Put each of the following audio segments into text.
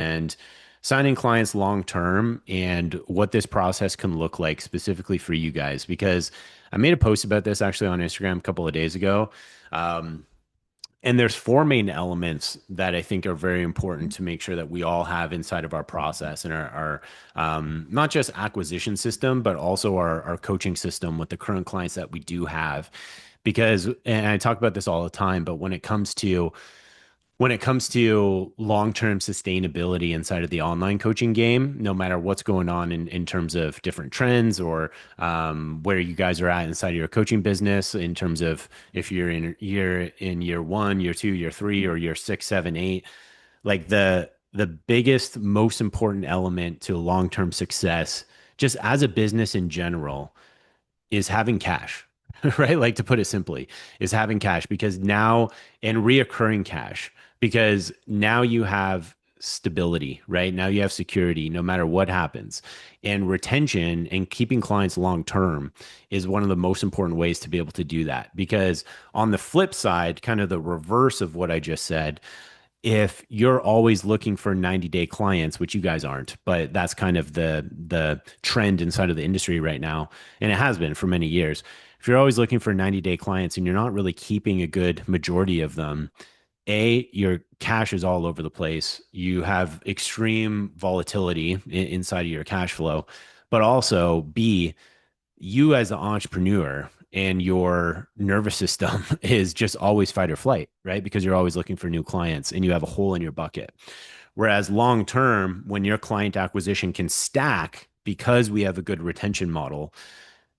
and signing clients long term and what this process can look like specifically for you guys. Because I made a post about this actually on Instagram a couple of days ago. Um, and there's four main elements that I think are very important to make sure that we all have inside of our process and our not just acquisition system, but also our coaching system with the current clients that we do have. Because, and I talk about this all the time, but when it comes to long-term sustainability inside of the online coaching game, no matter what's going on in terms of different trends or where you guys are at inside of your coaching business, in terms of if you're in year one, year two, year three, or year six, seven, eight, like the biggest, most important element to long-term success, just as a business in general, is having cash, right? Like to put it simply, is having cash because now and reoccurring cash because now you have stability, right? Now you have security no matter what happens. And retention and keeping clients long term is one of the most important ways to be able to do that. Because on the flip side, kind of the reverse of what I just said, if you're always looking for 90-day clients, which you guys aren't, but that's kind of the trend inside of the industry right now, and it has been for many years. If you're always looking for 90-day clients and you're not really keeping a good majority of them, your cash is all over the place. You have extreme volatility inside of your cash flow, but also B, you as the entrepreneur and your nervous system is just always fight or flight, right? Because you're always looking for new clients and you have a hole in your bucket. Whereas long term, when your client acquisition can stack because we have a good retention model,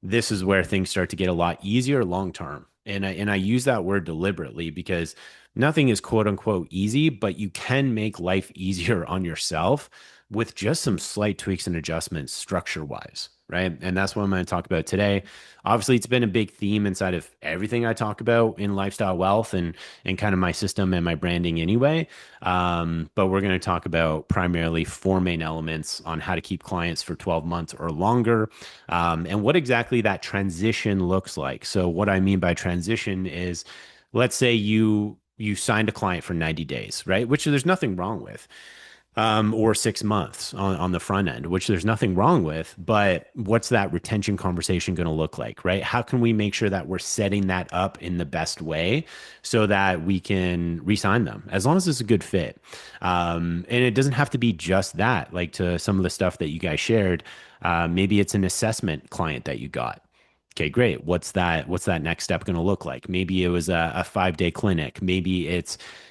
this is where things start to get a lot easier long term. And I use that word deliberately because nothing is quote unquote easy, but you can make life easier on yourself with just some slight tweaks and adjustments structure wise, right? And that's what I'm going to talk about today. Obviously, it's been a big theme inside of everything I talk about in lifestyle wealth and kind of my system and my branding anyway. But we're going to talk about primarily four main elements on how to keep clients for 12 months or longer, and what exactly that transition looks like. So what I mean by transition is, let's say you signed a client for 90 days, right? Which there's nothing wrong with, or 6 months on the front end, which there's nothing wrong with. But what's that retention conversation going to look like, right? How can we make sure that we're setting that up in the best way so that we can re-sign them as long as it's a good fit? And it doesn't have to be just that, like to some of the stuff that you guys shared. Maybe it's an assessment client that you got. Okay, great. What's that next step going to look like? Maybe it was a 5-day clinic. Maybe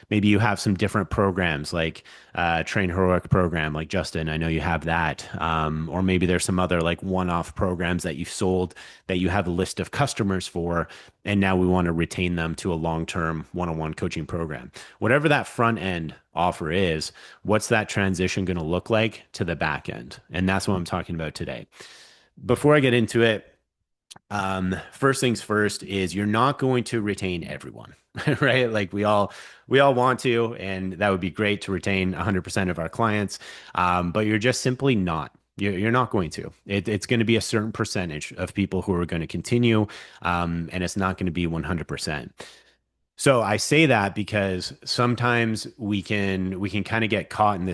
you have some different programs like Train Heroic program, like Justin. I know you have that. Or maybe there's some other like one-off programs that you've sold that you have a list of customers for, and now we want to retain them to a long-term one-on-one coaching program. Whatever that front end offer is, what's that transition going to look like to the back end? And that's what I'm talking about today. Before I get into it, first things first is you're not going to retain everyone, right? Like we all want to, and that would be great to retain 100% of our clients. But you're just simply not. You're not going to. It's going to be a certain percentage of people who are going to continue, and it's not going to be 100%. So I say that because sometimes we can kind of get caught in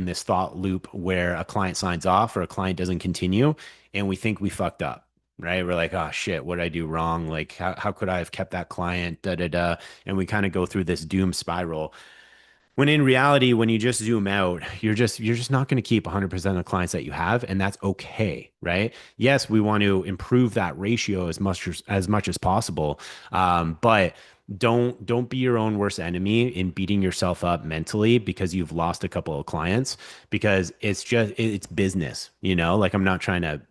this thought loop where a client signs off or a client doesn't continue, and we think we fucked up, right? We're like, oh shit, what did I do wrong? Like, how could I have kept that client? Da da da. And we kind of go through this doom spiral. When in reality, when you just zoom out, you're just not going to keep 100% of the clients that you have, and that's okay, right? Yes, we want to improve that ratio as much as possible, but don't be your own worst enemy in beating yourself up mentally because you've lost a couple of clients, because it's business, like I'm not trying to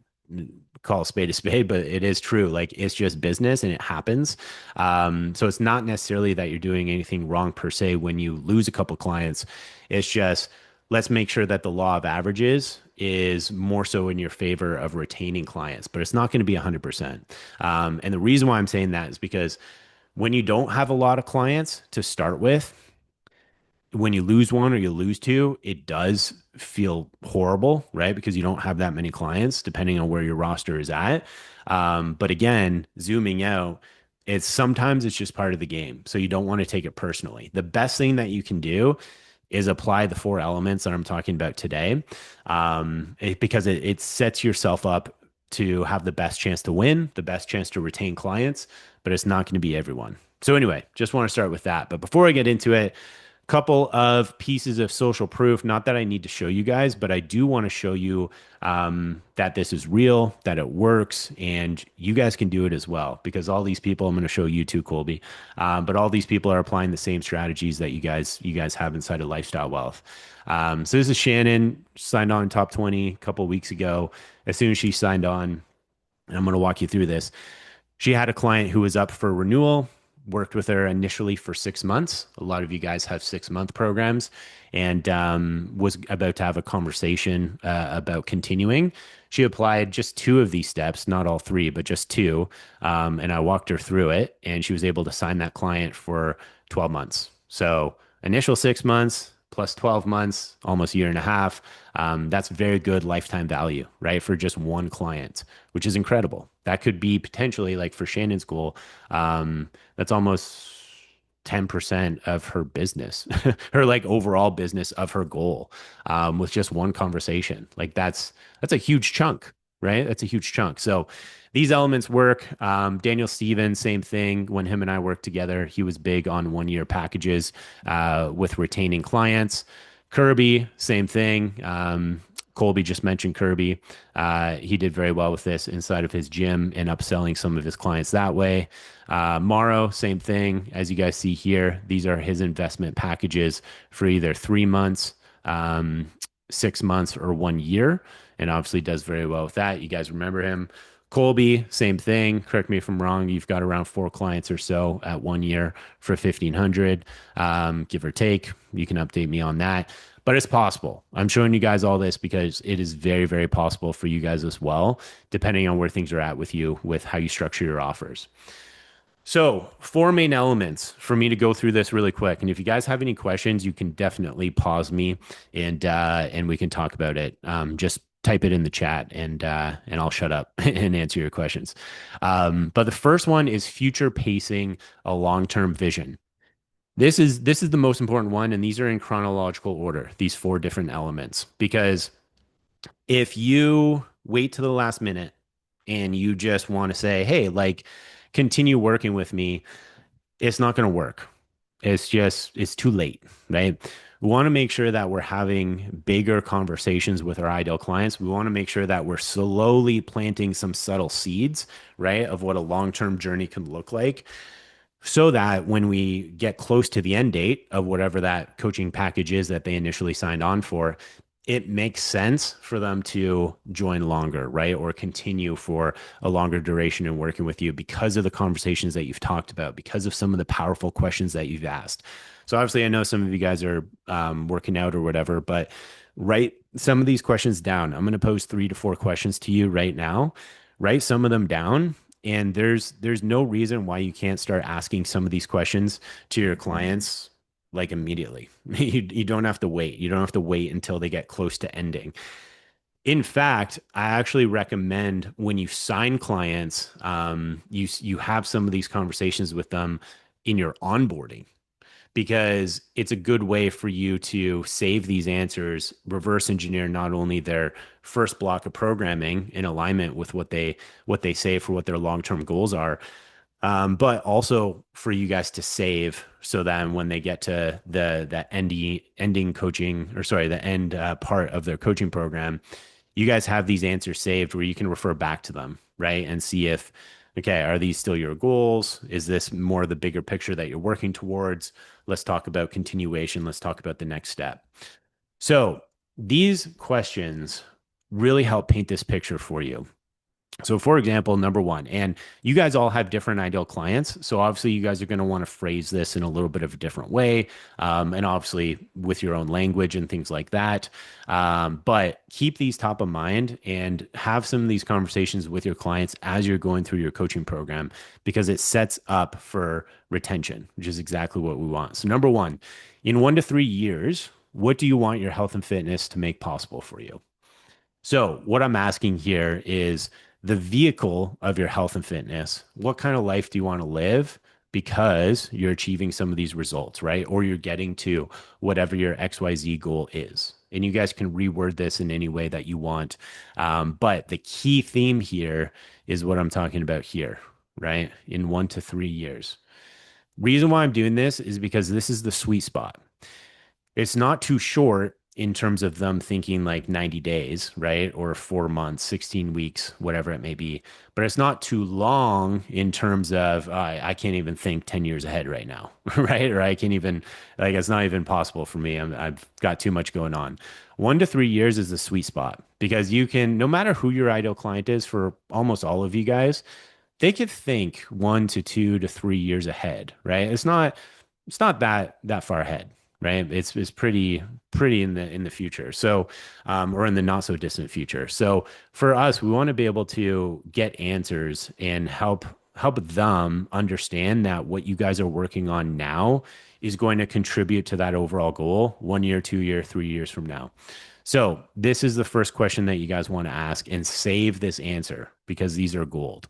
call a spade, but it is true. Like it's just business and it happens. So it's not necessarily that you're doing anything wrong per se when you lose a couple clients. It's just, let's make sure that the law of averages is more so in your favor of retaining clients, but it's not going to be 100%. And the reason why I'm saying that is because when you don't have a lot of clients to start with, when you lose one or you lose two, it does feel horrible, right? Because you don't have that many clients, depending on where your roster is at. But again, zooming out, it's sometimes it's just part of the game. So you don't want to take it personally. The best thing that you can do is apply the four elements that I'm talking about today, because it sets yourself up to have the best chance to win, the best chance to retain clients, but it's not going to be everyone. So anyway, just want to start with that. But before I get into it, couple of pieces of social proof. Not that I need to show you guys, but I do want to show you that this is real, that it works, and you guys can do it as well. Because all these people, I'm going to show you too, Colby, but all these people are applying the same strategies that you guys have inside of Lifestyle Wealth. So this is Shannon, signed on top 20 a couple of weeks ago. As soon as she signed on, and I'm going to walk you through this. She had a client who was up for renewal, worked with her initially for 6 months. A lot of you guys have 6 month programs, and was about to have a conversation about continuing. She applied just two of these steps, not all three, but just two. And I walked her through it, and she was able to sign that client for 12 months. So initial 6 months plus 12 months, almost a year and a half. That's very good lifetime value, right? For just one client, which is incredible. That could be potentially like for Shannon's goal, that's almost 10% of her business, her like overall business of her goal, with just one conversation. Like that's a huge chunk, right? That's a huge chunk. So these elements work. Daniel Stevens, same thing. When him and I worked together, he was big on 1 year packages with retaining clients. Kirby, same thing. Colby just mentioned Kirby. He did very well with this inside of his gym and upselling some of his clients that way. Morrow, same thing. As you guys see here, these are his investment packages for either 3 months, 6 months, or 1 year. And obviously does very well with that. You guys remember him. Colby, same thing. Correct me if I'm wrong. You've got around four clients or so at 1 year for 1,500, give or take. You can update me on that, but it's possible. I'm showing you guys all this because it is very, very possible for you guys as well, depending on where things are at with you, with how you structure your offers. So, four main elements for me to go through this really quick. And if you guys have any questions, you can definitely pause me and we can talk about it. Just type it in the chat and I'll shut up and answer your questions. But the first one is future pacing a long-term vision. This is the most important one, and these are in chronological order, these four different elements. Because if you wait to the last minute and you just want to say, hey, like, continue working with me, it's not going to work. It's too late, right? We want to make sure that we're having bigger conversations with our ideal clients. We want to make sure that we're slowly planting some subtle seeds, right, of what a long-term journey can look like, so that when we get close to the end date of whatever that coaching package is that they initially signed on for, it makes sense for them to join longer, right? Or continue for a longer duration in working with you because of the conversations that you've talked about, because of some of the powerful questions that you've asked. So obviously, I know some of you guys are working out or whatever, but write some of these questions down. I'm going to pose 3 to 4 questions to you right now. Write some of them down, and there's no reason why you can't start asking some of these questions to your clients like immediately. You don't have to wait. You don't have to wait until they get close to ending. In fact, I actually recommend when you sign clients, you have some of these conversations with them in your onboarding, because it's a good way for you to save these answers, reverse engineer not only their first block of programming in alignment with what they say for what their long-term goals are, but also for you guys to save, so that when they get to the ending coaching, or sorry, the end part of their coaching program, you guys have these answers saved where you can refer back to them, right? And see if, okay, are these still your goals? Is this more the bigger picture that you're working towards? Let's talk about continuation. Let's talk about the next step. So these questions really help paint this picture for you. So, for example, number one, and you guys all have different ideal clients. So, obviously, you guys are going to want to phrase this in a little bit of a different way, and obviously with your own language and things like that. But keep these top of mind and have some of these conversations with your clients as you're going through your coaching program, because it sets up for retention, which is exactly what we want. So, number one, in 1 to 3 years, what do you want your health and fitness to make possible for you? So, what I'm asking here is the vehicle of your health and fitness. What kind of life do you want to live? because you're achieving some of these results, right? Or you're getting to whatever your XYZ goal is. And you guys can reword this in any way that you want. But the key theme here is what I'm talking about here, right? In 1 to 3 years. Reason why I'm doing this is because this is the sweet spot. It's not too short in terms of them thinking like 90 days, right? Or 4 months, 16 weeks, whatever it may be. But it's not too long in terms of, I can't even think 10 years ahead right now, right? Or I can't even, like, it's not even possible for me. I've got too much going on. 1 to 3 years is the sweet spot because you can, no matter who your ideal client is for almost all of you guys, they could think 1 to 2 to 3 years ahead, right? It's not that far ahead, right? It's pretty in the future. So, or in the not so distant future. So for us, we want to be able to get answers and help them understand that what you guys are working on now is going to contribute to that overall goal 1 year, 2 year, 3 years from now. So this is the first question that you guys want to ask and save this answer because these are gold.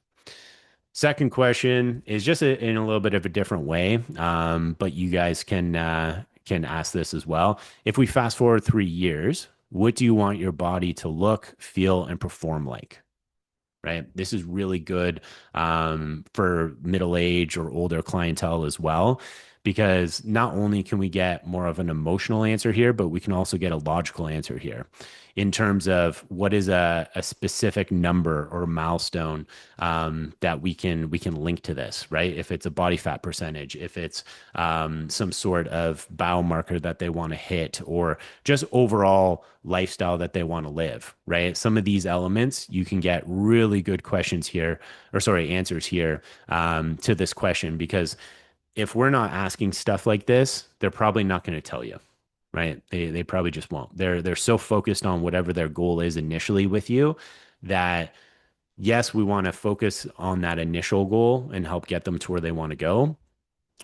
Second question is just in a little bit of a different way, but you guys can ask this as well. If we fast forward 3 years, what do you want your body to look, feel, and perform like? Right? This is really good for middle age or older clientele as well, because not only can we get more of an emotional answer here, but we can also get a logical answer here in terms of what is a specific number or milestone that we can link to this, right? If it's a body fat percentage, if it's some sort of biomarker that they want to hit, or just overall lifestyle that they want to live, right? Some of these elements you can get really good questions here, or sorry, answers here to this question, because if we're not asking stuff like this, they're probably not going to tell you, right? They probably just won't. They're so focused on whatever their goal is initially with you that yes, we want to focus on that initial goal and help get them to where they want to go.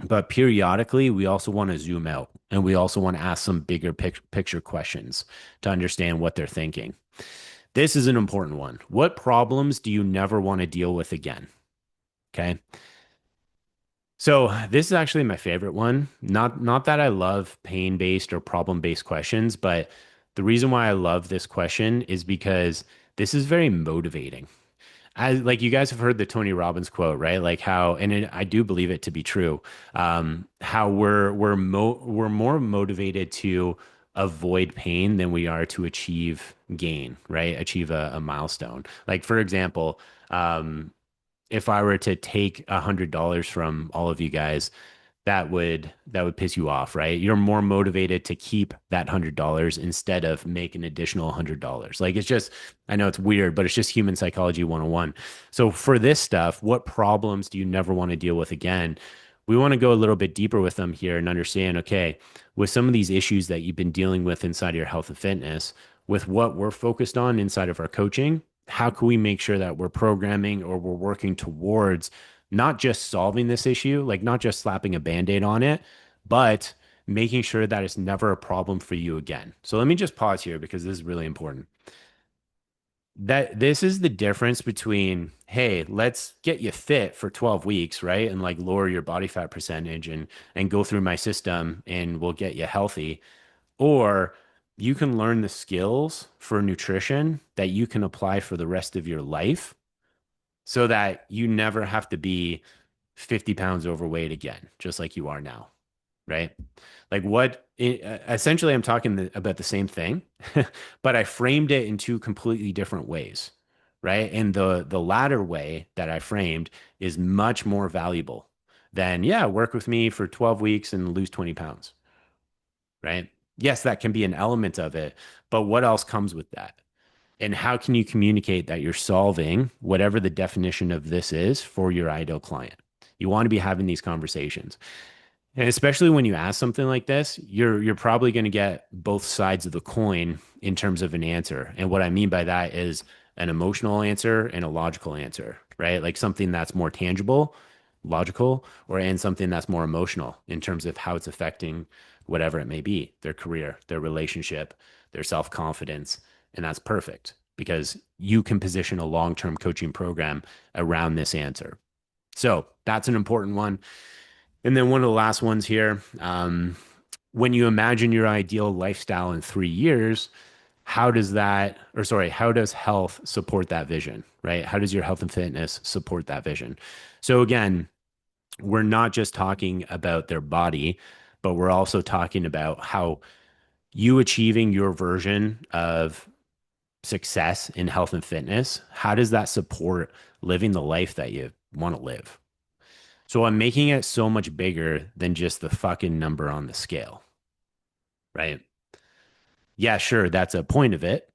But periodically, we also want to zoom out and we also want to ask some bigger picture questions to understand what they're thinking. This is an important one. What problems do you never want to deal with again? Okay. So this is actually my favorite one. Not that I love pain-based or problem-based questions, but the reason why I love this question is because this is very motivating. As like you guys have heard the Tony Robbins quote, right? Like how, and I do believe it to be true. How we're more motivated to avoid pain than we are to achieve gain, right? Achieve a milestone. Like for example, if I were to take $100 from all of you guys, that would piss you off, right? You're more motivated to keep that $100 instead of make an additional $100. Like it's just, I know it's weird, but it's just human psychology 101. So for this stuff, what problems do you never want to deal with again? We want to go a little bit deeper with them here and understand, okay, with some of these issues that you've been dealing with inside of your health and fitness, with what we're focused on inside of our coaching, how can we make sure that we're programming or we're working towards not just solving this issue, like not just slapping a band-aid on it, but making sure that it's never a problem for you again. So let me just pause here because this is really important. That this is the difference between, hey, let's get you fit for 12 weeks, right? And like lower your body fat percentage and go through my system and we'll get you healthy. Or you can learn the skills for nutrition that you can apply for the rest of your life so that you never have to be 50 pounds overweight again, just like you are now, right? Like essentially, I'm talking about the same thing, but I framed it in two completely different ways, right? And the latter way that I framed is much more valuable than, yeah, work with me for 12 weeks and lose 20 pounds, right? Yes, that can be an element of it, but what else comes with that? And how can you communicate that you're solving whatever the definition of this is for your ideal client? You want to be having these conversations. And especially when you ask something like this, you're probably going to get both sides of the coin in terms of an answer. And what I mean by that is an emotional answer and a logical answer, right? Like something that's more tangible, logical, or and something that's more emotional in terms of how it's affecting whatever it may be, their career, their relationship, their self-confidence. And that's perfect because you can position a long-term coaching program around this answer. So that's an important one. And then one of the last ones here, when you imagine your ideal lifestyle in 3 years, how does that, or sorry, how does health support that vision, right? How does your health and fitness support that vision? So again, we're not just talking about their body, but we're also talking about how you achieving your version of success in health and fitness, how does that support living the life that you want to live? So I'm making it so much bigger than just the fucking number on the scale, right? Yeah, sure, that's a point of it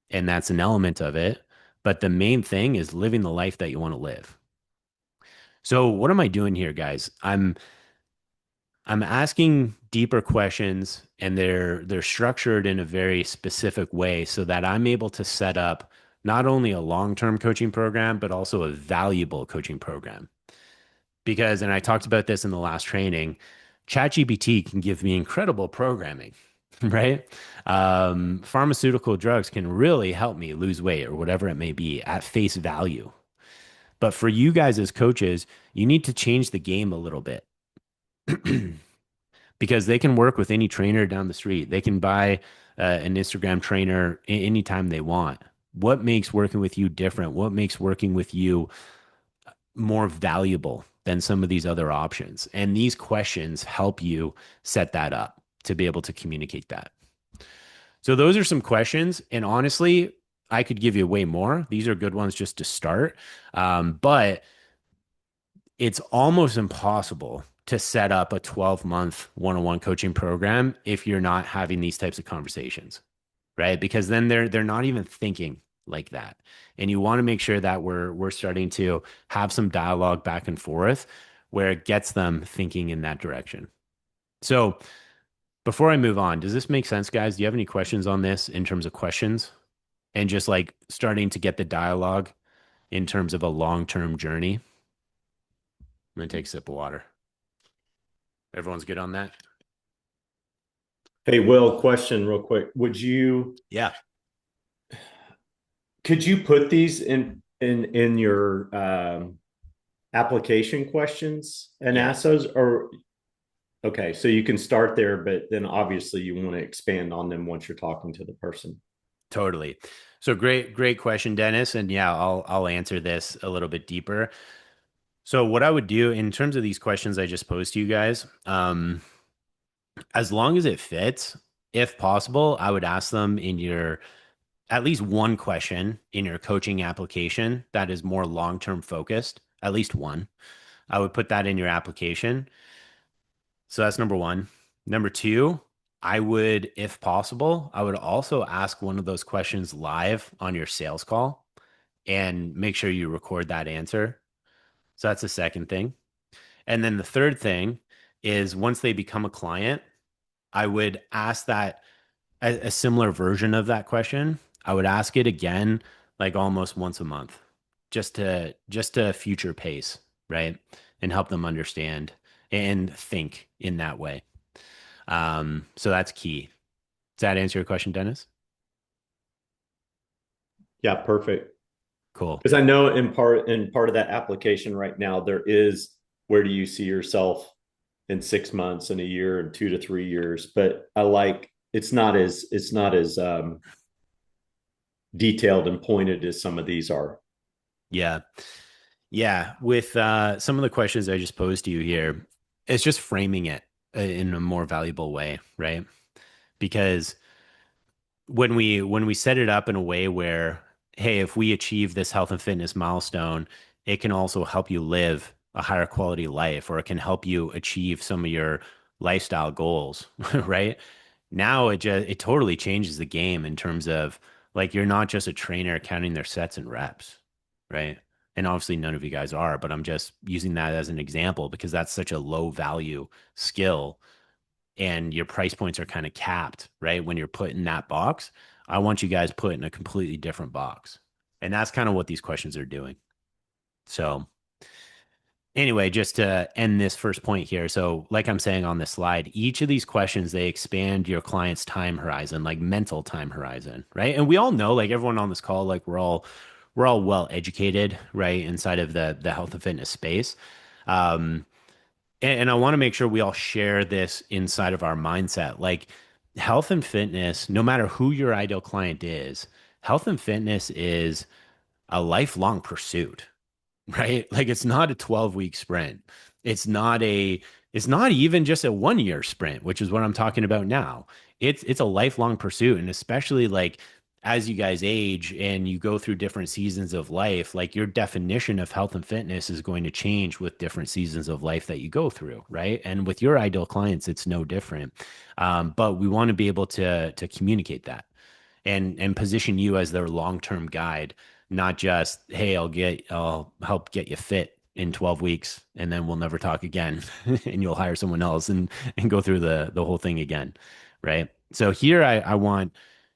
and that's an element of it, but the main thing is living the life that you want to live. So what am I doing here, guys? I'm asking deeper questions and they're structured in a very specific way so that I'm able to set up not only a long-term coaching program, but also a valuable coaching program. Because, and I talked about this in the last training, ChatGPT can give me incredible programming, right? Pharmaceutical drugs can really help me lose weight or whatever it may be at face value. But for you guys as coaches, you need to change the game a little bit because they can work with any trainer down the street. They can buy an Instagram trainer anytime they want. What makes working with you different? What makes working with you more valuable than some of these other options? And these questions help you set that up to be able to communicate that. So those are some questions. And honestly, I could give you way more. These are good ones just to start. But it's almost impossible to set up a 12-month one-on-one coaching program if you're not having these types of conversations, right? Because then they're not even thinking like that. And you want to make sure that we're starting to have some dialogue back and forth where it gets them thinking in that direction. So before I move on, does this make sense, guys? Do you have any questions on this in terms of questions and just like starting to get the dialogue in terms of a long-term journey? I'm gonna take a sip of water. Everyone's good on that? Hey, Will, question real quick. Would you Yeah, could you put these in your application questions and ask yes, those? Or okay, so you can start there, but then obviously you want to expand on them once you're talking to the person. totally. So great question, Dennis. And yeah, I'll answer this a little bit deeper. So what I would do in terms of these questions I just posed to you guys, as long as it fits, if possible, I would ask them in your at least one question in your coaching application that is more long-term focused, at least one. I would put that in your application. So that's number one. Number two, I would, if possible, I would also ask one of those questions live on your sales call and make sure you record that answer. So that's the second thing. And then the third thing is once they become a client, I would ask that a similar version of that question. I would ask it again, like almost once a month, just to future pace, right? And help them understand and think in that way. So that's key. Does that answer your question, Dennis? Yeah, perfect. Cool. Because I know in part of that application right now, there is where do you see yourself in 6 months and a year and 2 to 3 years. But I like it's not as detailed and pointed as some of these are. Yeah. Yeah. With some of the questions I just posed to you here, it's just framing it in a more valuable way, right? Because when we set it up in a way where, hey, if we achieve this health and fitness milestone, it can also help you live a higher quality life, or it can help you achieve some of your lifestyle goals, right? Now it totally changes the game in terms of like you're not just a trainer counting their sets and reps, right? And obviously none of you guys are, but I'm just using that as an example because that's such a low value skill and your price points are kind of capped, right? When you're put in that box, I want you guys put in a completely different box. And that's kind of what these questions are doing. So, anyway, just to end this first point here. So, like I'm saying on this slide, each of these questions, they expand your client's time horizon, like mental time horizon, right? And we all know, like everyone on this call, like we're all well educated, right, inside of the health and fitness space. Um, and I want to make sure we all share this inside of our mindset. Like health and fitness, no matter who your ideal client is, health and fitness is a lifelong pursuit, right? Like it's not a 12-week sprint. It's not a it's not even just a 1 year sprint, which is what I'm talking about now. It's a lifelong pursuit. And especially like as you guys age and you go through different seasons of life, like your definition of health and fitness is going to change with different seasons of life that you go through, right? And with your ideal clients, it's no different. But we want to be able to communicate that and position you as their long-term guide, not just, hey, I'll help get you fit in 12 weeks and then we'll never talk again and you'll hire someone else and go through the whole thing again. Right. So here I want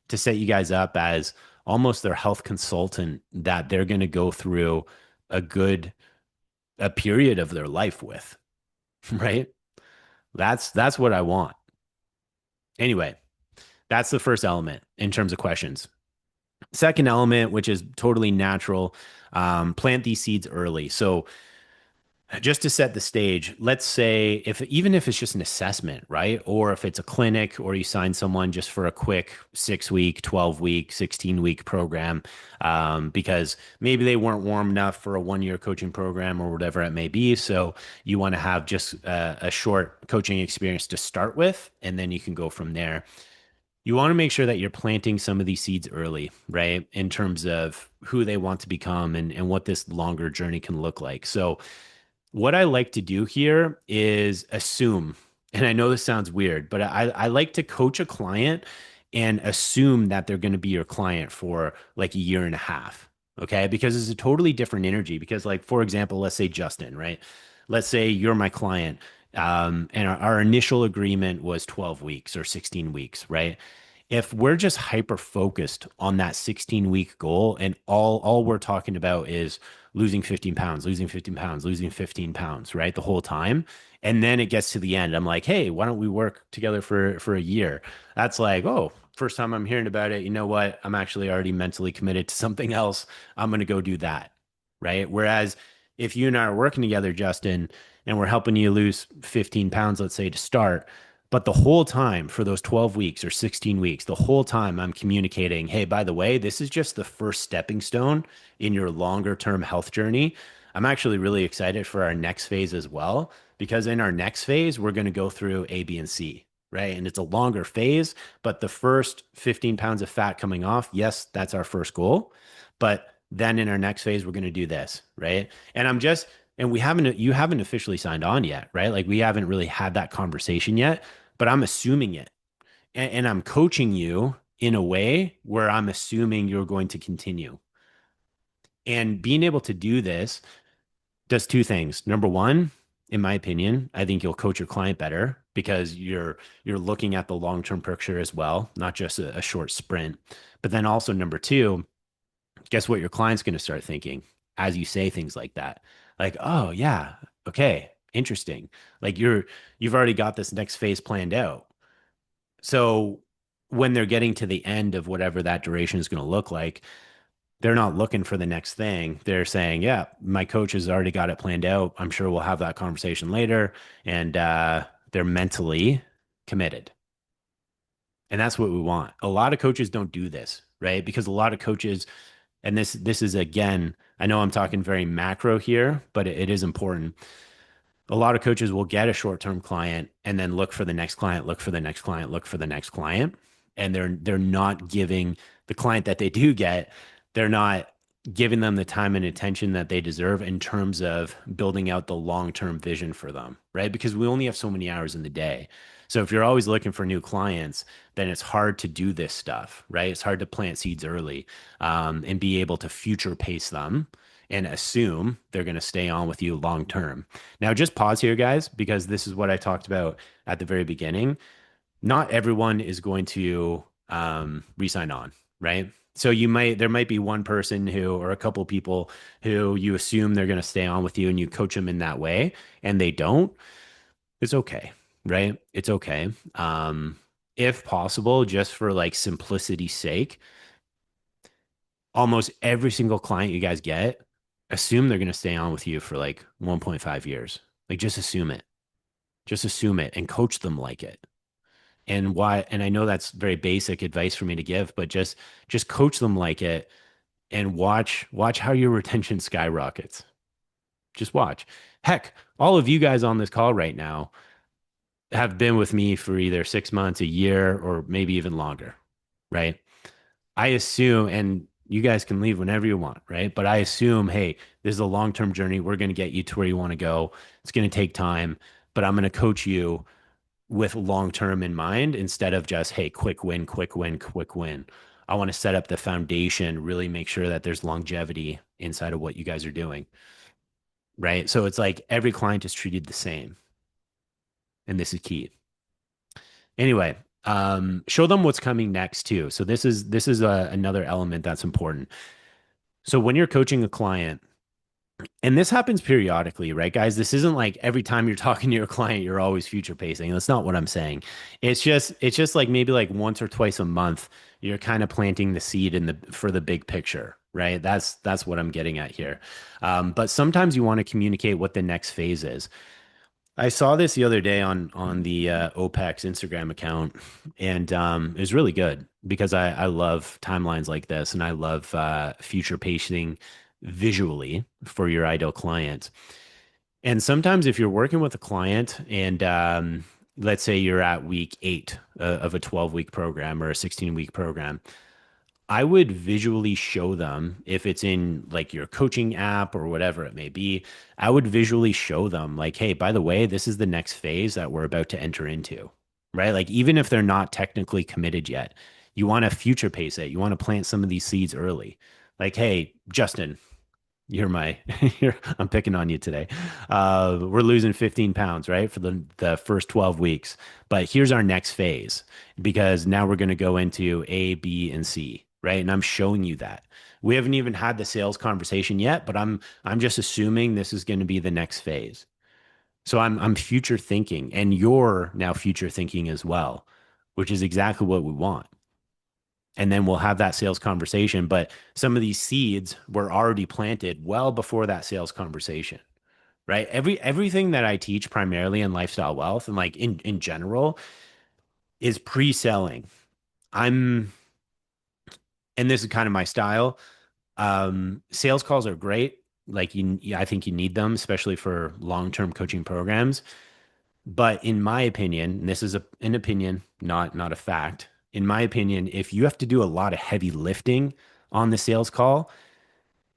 to set you guys up as almost their health consultant that they're going to go through a good a period of their life with, right? That's what I want. Anyway, that's the first element in terms of questions. Second element, which is totally natural, plant these seeds early. So just to set the stage, let's say if even if it's just an assessment, right? Or if it's a clinic or you sign someone just for a quick 6 week, 12 week, 16 week program, because maybe they weren't warm enough for a 1 year coaching program or whatever it may be. So you want to have just a short coaching experience to start with, and then you can go from there. You want to make sure that you're planting some of these seeds early, right? In terms of who they want to become and what this longer journey can look like. So, what I like to do here is assume, and I know this sounds weird, but I like to coach a client and assume that they're going to be your client for like a year and a half. Okay. Because it's a totally different energy. Because, like, for example, let's say Justin, right? Let's say you're my client. And our initial agreement was 12 weeks or 16 weeks, right? If we're just hyper focused on that 16-week goal and all we're talking about is losing 15 pounds, losing 15 pounds, losing 15 pounds, right? The whole time. And then it gets to the end. I'm like, hey, why don't we work together for a year? That's like, oh, first time I'm hearing about it. You know what? I'm actually already mentally committed to something else. I'm going to go do that. Right. Whereas if you and I are working together, Justin, and we're helping you lose 15 pounds, let's say to start, but the whole time for those 12 weeks or 16 weeks, the whole time I'm communicating, hey, by the way, this is just the first stepping stone in your longer term health journey. I'm actually really excited for our next phase as well, because in our next phase, we're going to go through A, B, and C, right? And it's a longer phase, but the first 15 pounds of fat coming off, yes, that's our first goal. But then in our next phase, we're going to do this, right? And you haven't officially signed on yet, right? Like we haven't really had that conversation yet, but I'm assuming it. And I'm coaching you in a way where I'm assuming you're going to continue. And being able to do this does two things. Number one, in my opinion, I think you'll coach your client better because you're looking at the long-term picture as well, not just a short sprint. But then also number two, guess what your client's going to start thinking as you say things like that? Like, oh yeah, okay, interesting. Like you've already got this next phase planned out. So when they're getting to the end of whatever that duration is going to look like, they're not looking for the next thing. They're saying, yeah, my coach has already got it planned out. I'm sure we'll have that conversation later. And they're mentally committed. And that's what we want. A lot of coaches don't do this, right? Because a lot of coaches, and this is again, I know I'm talking very macro here, but it is important. A lot of coaches will get a short-term client and then look for the next client, look for the next client, look for the next client. And they're not giving the client that they do get, they're not giving them the time and attention that they deserve in terms of building out the long-term vision for them, right? Because we only have so many hours in the day. So if you're always looking for new clients, then it's hard to do this stuff, right? It's hard to plant seeds early, and be able to future pace them and assume they're going to stay on with you long term. Now, just pause here, guys, because this is what I talked about at the very beginning. Not everyone is going to re-sign on, right? So there might be one person who, or a couple people who you assume they're going to stay on with you and you coach them in that way and they don't. It's okay, right? It's okay. If possible, just for like simplicity's sake, almost every single client you guys get, assume they're going to stay on with you for like 1.5 years. Like just assume it. Just assume it and coach them like it. And why, and I know that's very basic advice for me to give, but just coach them like it and watch how your retention skyrockets. Just watch. Heck, all of you guys on this call right now have been with me for either 6 months, a year, or maybe even longer, right? I assume, and you guys can leave whenever you want, right? But I assume, hey, this is a long-term journey. We're going to get you to where you want to go. It's going to take time, but I'm going to coach you with long-term in mind instead of just, hey, quick win, quick win, quick win. I want to set up the foundation, really make sure that there's longevity inside of what you guys are doing, right? So it's like every client is treated the same, and this is key. Anyway, show them what's coming next too. So this is another element that's important. So when you're coaching a client, and this happens periodically, right, guys? This isn't like every time you're talking to your client, you're always future pacing. That's not what I'm saying. It's just like maybe like once or twice a month, you're kind of planting the seed in the for the big picture, right? That's what I'm getting at here. But sometimes you want to communicate what the next phase is. I saw this the other day on the OPEX Instagram account, and it was really good because I love timelines like this, and I love future pacing visually for your ideal client. And sometimes if you're working with a client, and let's say you're at week 8 of a 12-week program or a 16-week program, I would visually show them if it's in like your coaching app or whatever it may be. I would visually show them, like, hey, by the way, this is the next phase that we're about to enter into, right? Like, even if they're not technically committed yet, you want to future pace it. You want to plant some of these seeds early. Like, hey, Justin, you're my I'm picking on you today. We're losing 15 pounds, right? For the first 12 weeks. But here's our next phase because now we're going to go into A, B, and C, right? And I'm showing you that. We haven't even had the sales conversation yet, but I'm just assuming this is going to be the next phase. So I'm future thinking and you're now future thinking as well, which is exactly what we want, and then we'll have that sales conversation. But some of these seeds were already planted well before that sales conversation, right? Everything that I teach primarily in lifestyle wealth and like in general is pre-selling. I'm, and this is kind of my style. Sales calls are great. Like I think you need them, especially for long-term coaching programs. But in my opinion, and this is an opinion, not a fact. In my opinion, if you have to do a lot of heavy lifting on the sales call,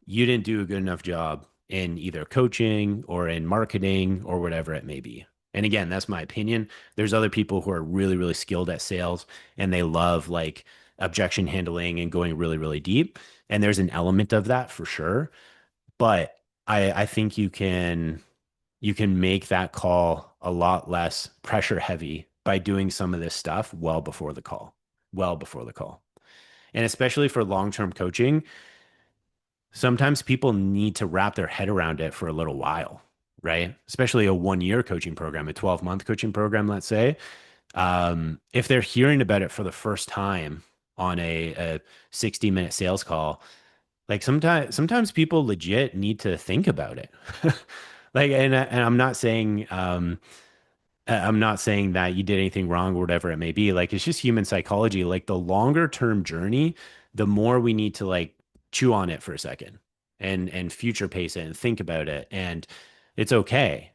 you didn't do a good enough job in either coaching or in marketing or whatever it may be. And again, that's my opinion. There's other people who are really, really skilled at sales and they love like objection handling and going really, really deep. And there's an element of that for sure. But I think you can make that call a lot less pressure heavy by doing some of this stuff well before the call. And especially for long-term coaching, sometimes people need to wrap their head around it for a little while, right? Especially a 1 year coaching program, a 12-month coaching program, let's say. If they're hearing about it for the first time on a 60-minute sales call, like sometimes people legit need to think about it. Like, and I'm not saying that you did anything wrong or whatever it may be. Like, it's just human psychology. Like, the longer term journey, the more we need to like chew on it for a second and future pace it and think about it. And it's okay.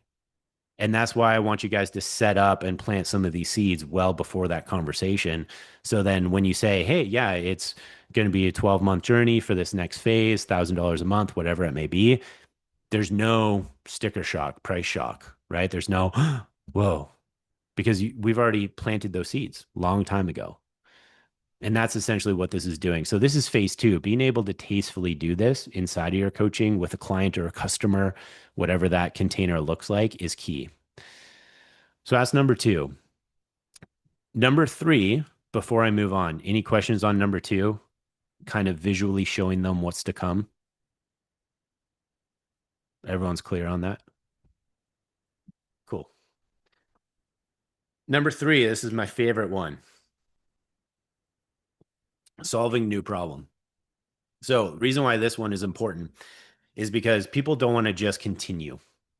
And that's why I want you guys to set up and plant some of these seeds well before that conversation. So then when you say, hey, yeah, it's going to be a 12-month journey for this next phase, $1,000 a month, whatever it may be, there's no sticker shock, price shock, right? There's no, whoa, because we've already planted those seeds long time ago. And that's essentially what this is doing. So this is phase 2. Being able to tastefully do this inside of your coaching with a client or a customer, whatever that container looks like, is key. So that's number 2. Number 3, before I move on, any questions on number 2? Kind of visually showing them what's to come. Everyone's clear on that? Cool. Number 3, this is my favorite one, solving new problem. So the reason why this one is important is because people don't want to just continue,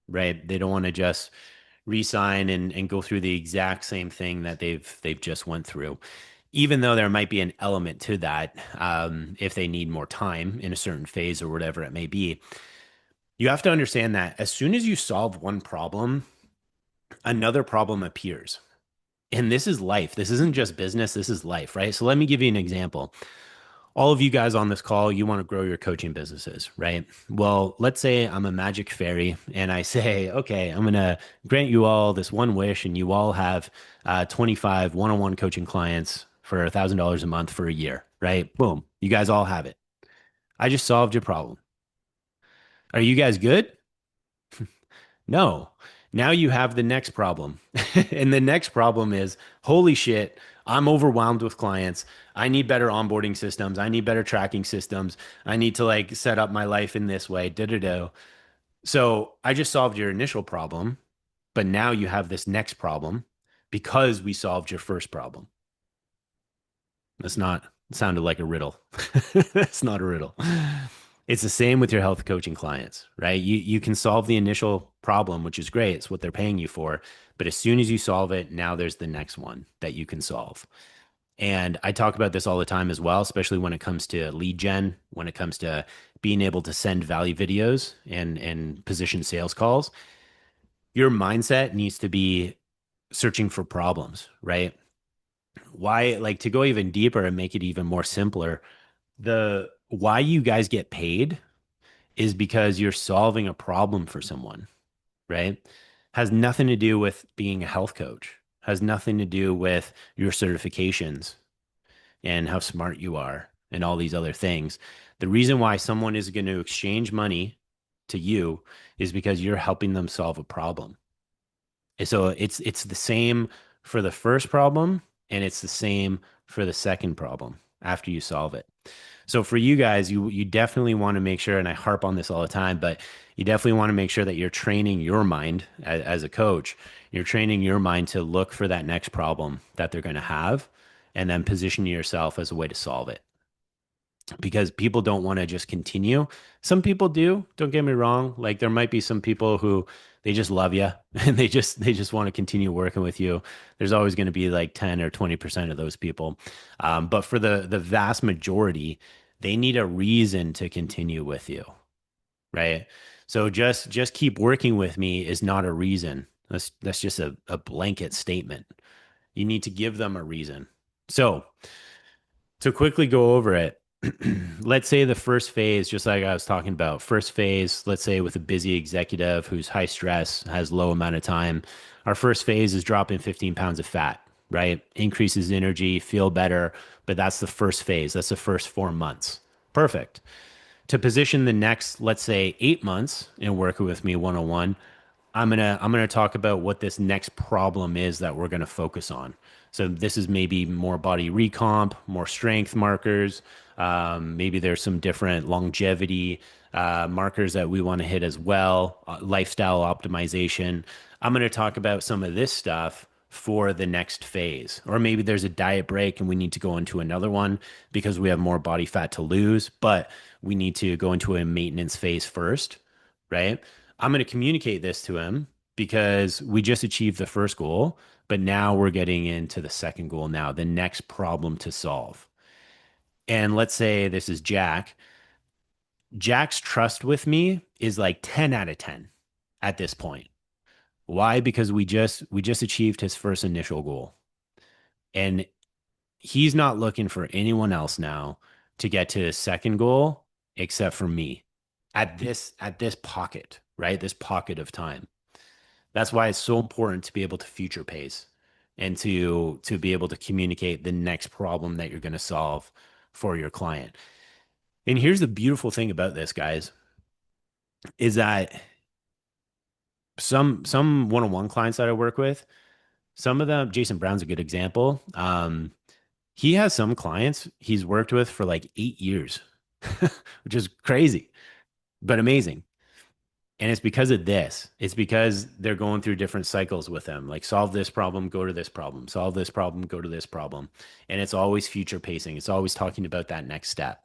right? They don't want to just re-sign and go through the exact same thing that they've just went through. Even though there might be an element to that, if they need more time in a certain phase or whatever it may be, you have to understand that as soon as you solve one problem, another problem appears. And this is life. This isn't just business. This is life, right? So let me give you an example. All of you guys on this call, you want to grow your coaching businesses, right? Well, let's say I'm a magic fairy and I say, okay, I'm going to grant you all this one wish and you all have 25 one-on-one coaching clients for $1,000 a month for a year, right? Boom. You guys all have it. I just solved your problem. Are you guys good? No. Now you have the next problem. And the next problem is, holy shit, I'm overwhelmed with clients. I need better onboarding systems. I need better tracking systems. I need to like set up my life in this way. Da da da. So I just solved your initial problem, but now you have this next problem because we solved your first problem. That's not it sounded like a riddle. It's not a riddle. It's the same with your health coaching clients, right? You can solve the initial problem, which is great. It's what they're paying you for. But as soon as you solve it, now there's the next one that you can solve. And I talk about this all the time as well, especially when it comes to lead gen, when it comes to being able to send value videos and position sales calls. Your mindset needs to be searching for problems, right? Why, like to go even deeper and make it even more simpler, the why you guys get paid is because you're solving a problem for someone, right? Has nothing to do with being a health coach, has nothing to do with your certifications and how smart you are and all these other things. The reason why someone is going to exchange money to you is because you're helping them solve a problem. And so it's the same for the first problem and it's the same for the second problem after you solve it. So for you guys, you definitely want to make sure, and I harp on this all the time, but you definitely want to make sure that you're training your mind as a coach. You're training your mind to look for that next problem that they're going to have, and then position yourself as a way to solve it because people don't want to just continue. Some people do, don't get me wrong. Like there might be some people who they just love you and they just want to continue working with you. There's always going to be like 10 or 20% of those people. But for the vast majority, they need a reason to continue with you, right? So just keep working with me is not a reason. That's just a blanket statement. You need to give them a reason. So to quickly go over it, let's say the first phase, just like I was talking about, first phase, let's say with a busy executive who's high stress, has low amount of time, our first phase is dropping 15 pounds of fat, right? Increases energy, feel better, but that's the first phase. That's the first 4 months. Perfect. To position the next, let's say 8 months and working with me one-on-one, I'm gonna talk about what this next problem is that we're gonna focus on. So this is maybe more body recomp, more strength markers. Maybe there's some different longevity markers that we want to hit as well. Lifestyle optimization. I'm going to talk about some of this stuff for the next phase. Or maybe there's a diet break and we need to go into another one because we have more body fat to lose, but we need to go into a maintenance phase first, right? I'm going to communicate this to him because we just achieved the first goal, but now we're getting into the second goal now, the next problem to solve. And let's say this is Jack. Jack's trust with me is like 10 out of 10 at this point. Why? Because we just achieved his first initial goal. And he's not looking for anyone else now to get to his second goal except for me at this pocket, right? This pocket of time. That's why it's so important to be able to future pace and to be able to communicate the next problem that you're going to solve for your client. And here's the beautiful thing about this, guys, is that some one-on-one clients that I work with, some of them, Jason Brown's a good example. He has some clients he's worked with for like 8 years, which is crazy, but amazing. And it's because of this. It's because they're going through different cycles with them. Like solve this problem, go to this problem, solve this problem, go to this problem. And it's always future pacing. It's always talking about that next step.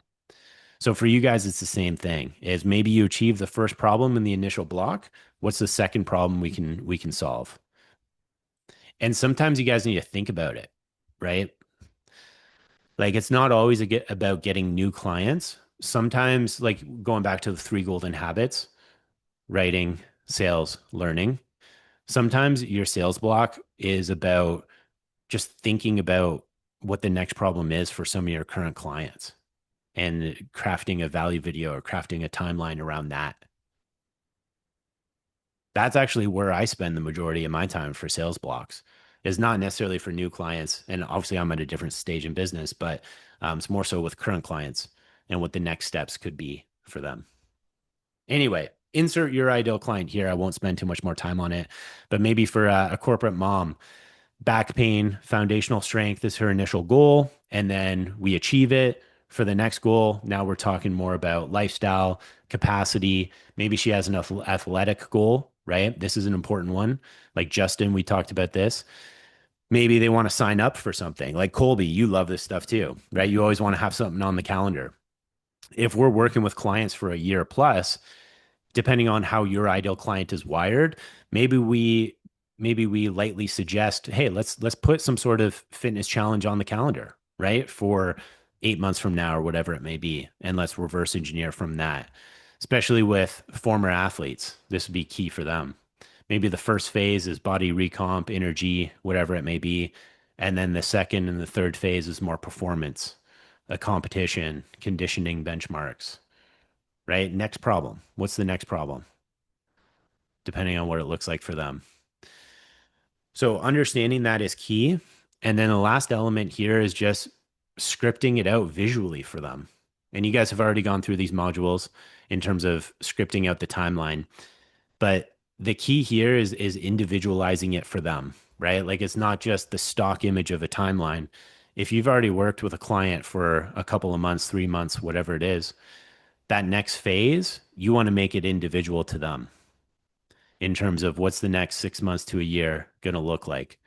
So for you guys, it's the same thing. Is maybe you achieve the first problem in the initial block. What's the second problem we can solve? And sometimes you guys need to think about it, right? Like it's not always about getting new clients. Sometimes, like going back to the three golden habits, writing, sales, learning. Sometimes your sales block is about just thinking about what the next problem is for some of your current clients and crafting a value video or crafting a timeline around that. That's actually where I spend the majority of my time for sales blocks. Is not necessarily for new clients. And obviously, I'm at a different stage in business, but it's more so with current clients and what the next steps could be for them. Anyway, insert your ideal client here. I won't spend too much more time on it, but maybe for a corporate mom, back pain, foundational strength is her initial goal. And then we achieve it for the next goal. Now we're talking more about lifestyle, capacity. Maybe she has an athletic goal, right? This is an important one. Like Justin, we talked about this. Maybe they want to sign up for something. Like Colby, you love this stuff too, right? You always want to have something on the calendar. If we're working with clients for a year plus, depending on how your ideal client is wired, maybe we lightly suggest, hey, let's put some sort of fitness challenge on the calendar, right? For 8 months from now or whatever it may be. And let's reverse engineer from that. Especially with former athletes, this would be key for them. Maybe the first phase is body recomp, energy, whatever it may be. And then the second and the third phase is more performance, a competition, conditioning benchmarks, right? Next problem. What's the next problem? Depending on what it looks like for them. So understanding that is key. And then the last element here is just scripting it out visually for them. And you guys have already gone through these modules in terms of scripting out the timeline. But the key here is individualizing it for them, right? Like it's not just the stock image of a timeline. If you've already worked with a client for a couple of months, 3 months, whatever it is, that next phase, you want to make it individual to them in terms of what's the next 6 months to a year going to look like.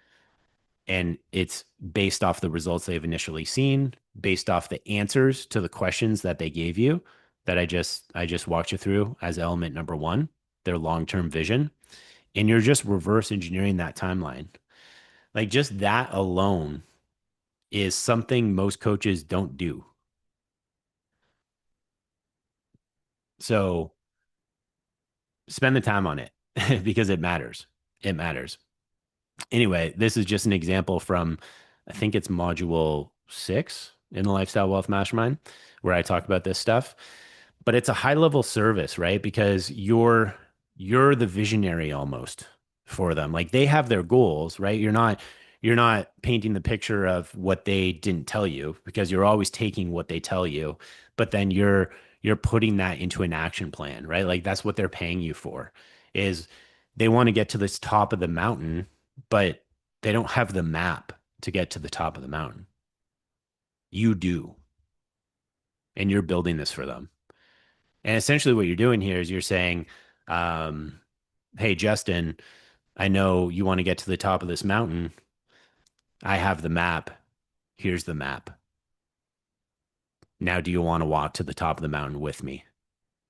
And it's based off the results they've initially seen, based off the answers to the questions that they gave you that I just walked you through as element number one, their long-term vision. And you're just reverse engineering that timeline. Like just that alone is something most coaches don't do. So spend the time on it because it matters. It matters. Anyway, this is just an example from, I think it's module 6 in the Lifestyle Wealth Mastermind, where I talk about this stuff. But it's a high level service, right? Because you're the visionary almost for them. Like they have their goals, right? You're not painting the picture of what they didn't tell you because you're always taking what they tell you, but then you're putting that into an action plan, right? Like that's what they're paying you for is they want to get to this top of the mountain, but they don't have the map to get to the top of the mountain. You do, and you're building this for them. And essentially, what you're doing here is you're saying, um, "Hey, Justin, I know you want to get to the top of this mountain. I have the map. Here's the map. Now, do you want to walk to the top of the mountain with me?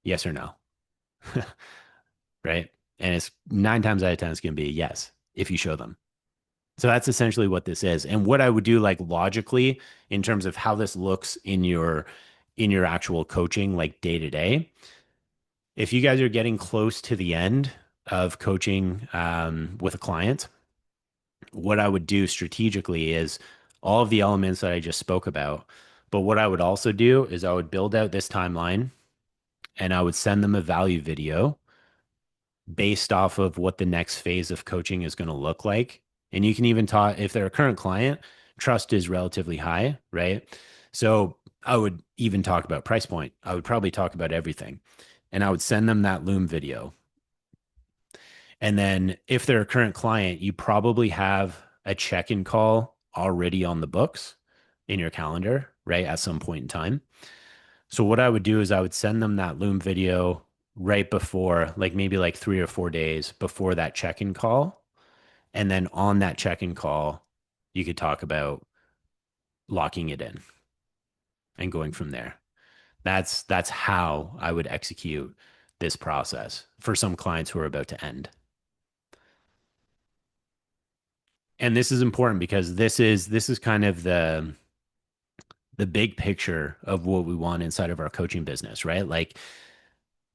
Yes or no?" Right? And it's 9 times out of 10, it's going to be a yes if you show them. So that's essentially what this is. And what I would do like logically in terms of how this looks in your actual coaching like day to day. If you guys are getting close to the end of coaching with a client, what I would do strategically is all of the elements that I just spoke about. But what I would also do is I would build out this timeline and I would send them a value video based off of what the next phase of coaching is going to look like. And you can even talk, if they're a current client, trust is relatively high, right? So I would even talk about price point. I would probably talk about everything. And I would send them that Loom video. And then if they're a current client, you probably have a check in call already on the books in your calendar, right? At some point in time. So what I would do is I would send them that Loom video right before, like maybe like 3 or 4 days before that check-in call. And then on that check-in call, you could talk about locking it in and going from there. That's how I would execute this process for some clients who are about to end. And this is important because this is kind of the big picture of what we want inside of our coaching business, right? Like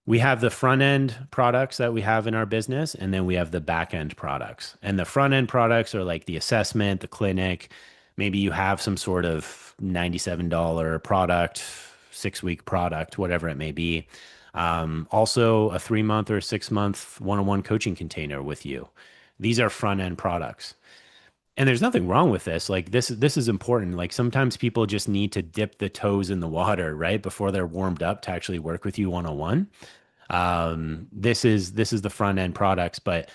we have the front end products that we have in our business, and then we have the back end products. And the front end products are like the assessment, the clinic. Maybe you have some sort of $97 product, 6 week product, whatever it may be. Also, a 3 month or 6 month one on one coaching container with you. These are front end products. And there's nothing wrong with this. Like this is important. Like sometimes people just need to dip the toes in the water, right? Before they're warmed up to actually work with you one on one. This is the front end products, but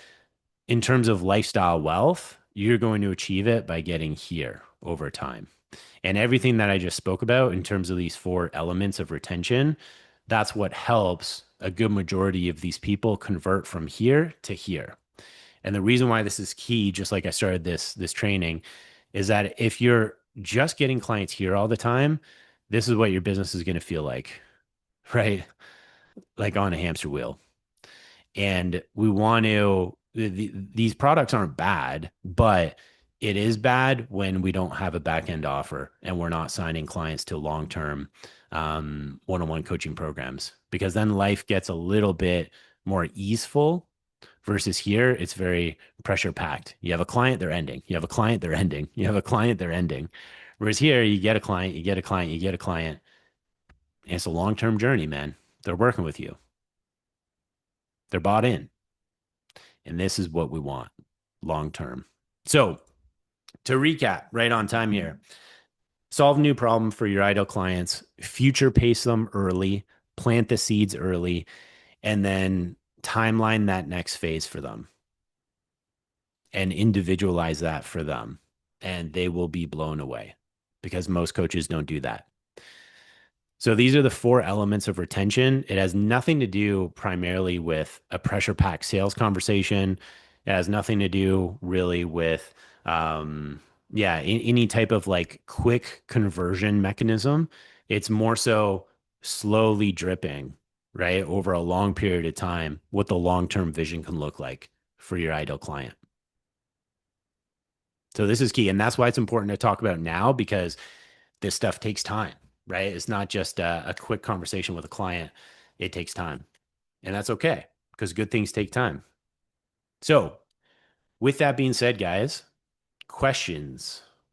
in terms of lifestyle wealth, you're going to achieve it by getting here over time. And everything that I just spoke about in terms of these four elements of retention, that's what helps a good majority of these people convert from here to here. And the reason why this is key, just like I started this training, is that if you're just getting clients here all the time, this is what your business is going to feel like, right? Like on a hamster wheel. And we want to these products aren't bad, but it is bad when we don't have a back end offer and we're not signing clients to long term one-on-one coaching programs, because then life gets a little bit more easeful versus here it's very pressure packed. You have a client, they're ending. You have a client, they're ending. You have a client, they're ending. Whereas here you get a client, you get a client, you get a client. And it's a long term journey, man. They're working with you, they're bought in. And this is what we want long term. So, to recap, right on time here, solve a new problem for your ideal clients, future pace them early, plant the seeds early, and then timeline that next phase for them and individualize that for them. And they will be blown away because most coaches don't do that. So these are the four elements of retention. It has nothing to do primarily with a pressure packed sales conversation. It has nothing to do really with, any type of like quick conversion mechanism. It's more so slowly dripping, right, over a long period of time, what the long term vision can look like for your ideal client. So this is key. And that's why it's important to talk about now, because this stuff takes time, right? It's not just a quick conversation with a client. It takes time. And that's okay because good things take time. So, with that being said, guys, questions.